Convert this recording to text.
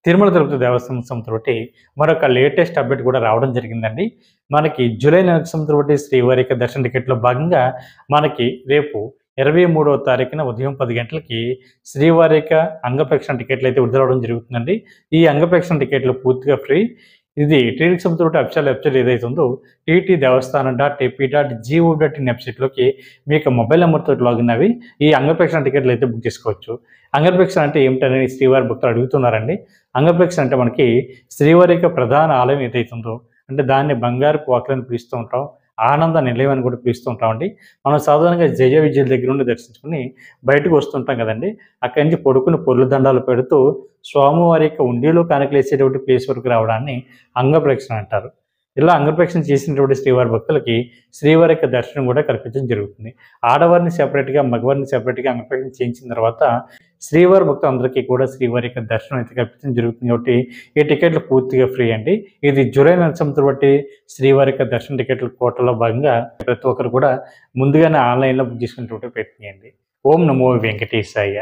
తిరుమల తిరుపతి దేవస్థానం సంస్థతోటి మరొక latest update కూడా రావడం జరిగిందండి. మనకి జూలై నెలకు సంబంధించినటువంటి శ్రీవారి యొక్క దర్శన టికెట్‌లో భాగంగా మనకి రేపు 23వ తారీఖున ఉదయం 10 గంటలకి శ్రీవారి యొక్క అంగప్రదక్షిణ టికెట్‌లయితే విడుదలవ్వడం జరుగుతుందండి. ఈ అంగప్రదక్షిణ టికెట్లు పూర్తిగా ఫ్రీ. ఇది టీటీడీకి సంబంధించిన అఫీషియల్ వెబ్‌సైట్ ఏదైతే ఉందో ttdevaస్థానం.ap.gov.in వెబ్‌సైట్‌లోకి మీ యొక్క మొబైల్ నంబర్‌తో లాగిన్ అవ్వి ఈ అంగప్రదక్షిణ టికెట్లు అయితే బుక్ చేసుకోవచ్చు. అంగప్రదక్షిణ అంటే ఏమిటని శ్రీవారి భక్తులు అడుగుతున్నారండి. అంగప్రదక్షిణ అంటే మనకి శ్రీవారి యొక్క ప్రధాన ఆలయం ఏదైతే ఉందో అంటే దాన్ని బంగారపు వాకిలని పిలుస్తూ ఉంటాం. ఆనంద నిలయం అని కూడా పిలుస్తూ ఉంటామండి. మనం సాధారణంగా జయ విజయుల దగ్గర నుండి దర్శించుకుని బయటకు వస్తుంటాం కదండీ. అక్కడి నుంచి పడుకుని పొర్లు దండాలు పెడుతూ స్వామివారి యొక్క ఉండిలో కానుకలేసేటువంటి ప్లేస్ వరకు రావడాన్ని అంగప్రదక్షిణ అంటారు. ఇలా అంగప్రదక్షిణ చేసినటువంటి శ్రీవారి భక్తులకి శ్రీవారి యొక్క దర్శనం కూడా కల్పించడం జరుగుతుంది. ఆడవారిని సెపరేట్‌గా, మగవారిని సెపరేట్‌గా అంగప్రదక్షిణ చేయించిన తర్వాత శ్రీవారి భక్తులందరికీ కూడా శ్రీవారి యొక్క దర్శనం అయితే కల్పించడం జరుగుతుంది. కాబట్టి ఈ టికెట్లు పూర్తిగా ఫ్రీ అండి. ఇది జూలై నెల సంవత్సరం బట్టి శ్రీవారి యొక్క దర్శన టికెట్ల కోటాలో భాగంగా ప్రతి ఒక్కరు కూడా ముందుగానే ఆన్‌లైన్‌లో బుక్ చేసుకునేటువంటి ప్రయత్నం చేయండి. ఓం నమో వెంకటేశాయ.